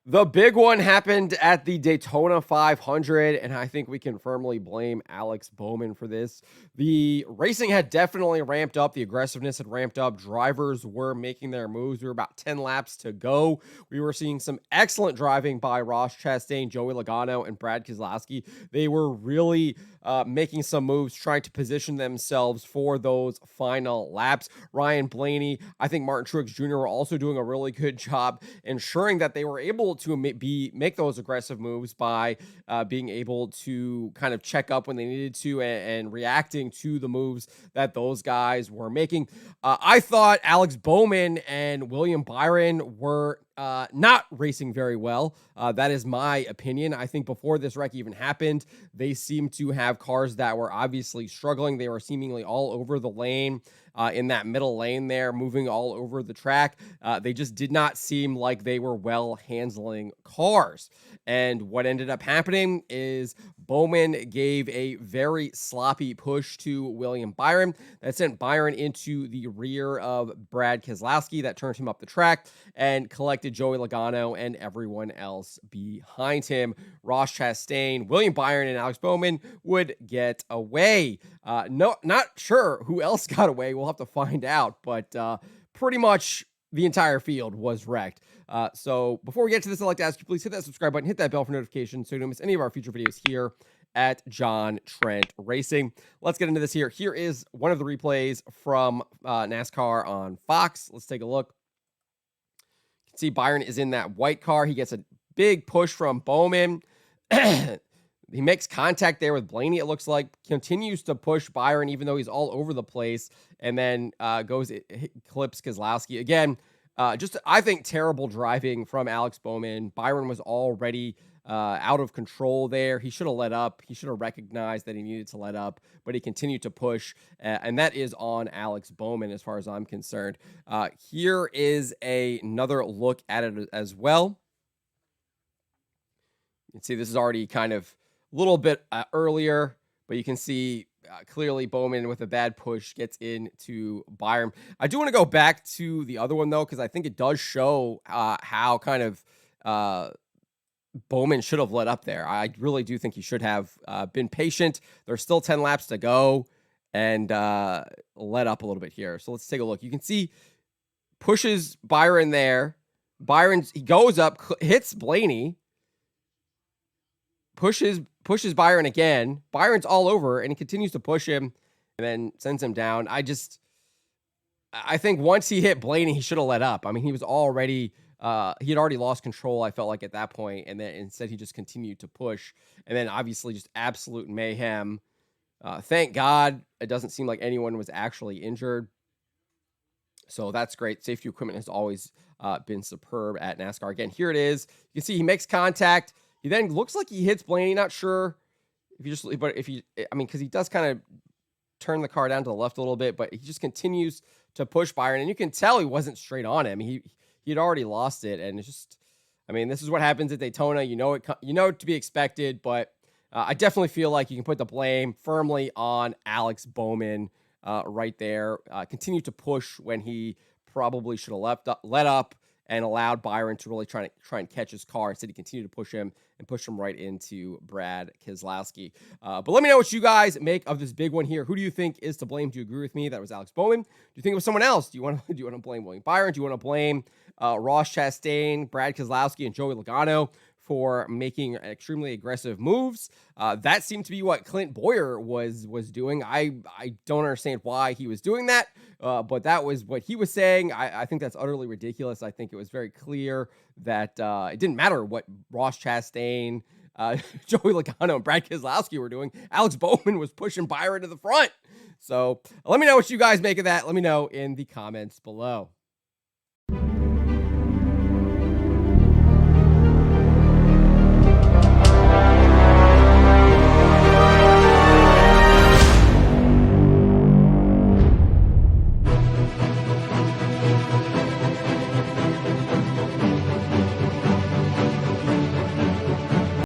The big one happened at the Daytona 500, and I think we can firmly blame Alex Bowman for this. The racing had definitely ramped up. The aggressiveness had ramped up. Drivers were making their moves. We were about 10 laps to go. We were seeing some excellent driving by Ross Chastain, Joey Logano, and Brad Keselowski. They were really making some moves, trying to position themselves for those final laps. Ryan Blaney, I think Martin Truex Jr. were also doing a really good job ensuring that they were able to make those aggressive moves by being able to kind of check up when they needed to and reacting to the moves that those guys were making. I thought Alex Bowman and William Byron were not racing very well. That is my opinion. I think before this wreck even happened, they seemed to have cars that were obviously struggling. They were seemingly all over the lane. In that middle lane there, moving all over the track. They just did not seem like they were well handling cars. And what ended up happening is Bowman gave a very sloppy push to William Byron that sent Byron into the rear of Brad Keselowski. That turned him up the track and collected Joey Logano and everyone else behind him. Ross Chastain, William Byron, and Alex Bowman would get away. No, not sure who else got away. We'll have to find out, but pretty much the entire field was wrecked. So before we get to this, I'd like to ask you, please hit that subscribe button, hit that bell for notifications so you don't miss any of our future videos here at John Trent Racing. Let's get into this here. Here is one of the replays from NASCAR on Fox. Let's take a look. You can see Byron is in that white car. He gets a big push from Bowman. He makes contact there with Blaney, it looks like, continues to push Byron, even though he's all over the place, and then clips Keselowski. Again, just, I think, terrible driving from Alex Bowman. Byron was already out of control there. He should have let up. He should have recognized that he needed to let up, but he continued to push, and that is on Alex Bowman as far as I'm concerned. Here is another look at it as well. You can see this is already kind of little bit earlier, but you can see clearly Bowman with a bad push gets into Byron. I do want to go back to the other one, though, because I think it does show how kind of Bowman should have let up there. I really do think he should have been patient. There's still 10 laps to go and let up a little bit here. So let's take a look. You can see pushes Byron there. He goes up, hits Blaney, pushes Byron again. Byron's all over, and he continues to push him and then sends him down. I think once he hit Blaney, he should have let up. I mean, he was already, he had already lost control, I felt like, at that point, and then instead he just continued to push. And then obviously just absolute mayhem. Thank God it doesn't seem like anyone was actually injured. So that's great. Safety equipment has always been superb at NASCAR. Again, here it is. You can see he makes contact. He then looks like he hits Blaney. Not sure because he does kind of turn the car down to the left a little bit, but he just continues to push Byron, and you can tell he wasn't straight on him. He had already lost it, and it's just, this is what happens at Daytona. You know to be expected, but I definitely feel like you can put the blame firmly on Alex Bowman right there. Continue to push when he probably should have let up. And allowed Byron to really try and catch his car. Instead, he continued to push him right into Brad Keselowski. But let me know what you guys make of this big one here. Who do you think is to blame? Do you agree with me that it was Alex Bowman? Do you think it was someone else? Do you want to blame William Byron? Do you want to blame Ross Chastain, Brad Keselowski, and Joey Logano for making extremely aggressive moves? That seemed to be what Clint Boyer was doing. I don't understand why he was doing that, but that was what he was saying. I think that's utterly ridiculous. I think it was very clear that it didn't matter what Ross Chastain, Joey Logano, and Brad Keselowski were doing. Alex Bowman was pushing Byron to the front. So let me know what you guys make of that. Let me know in the comments below.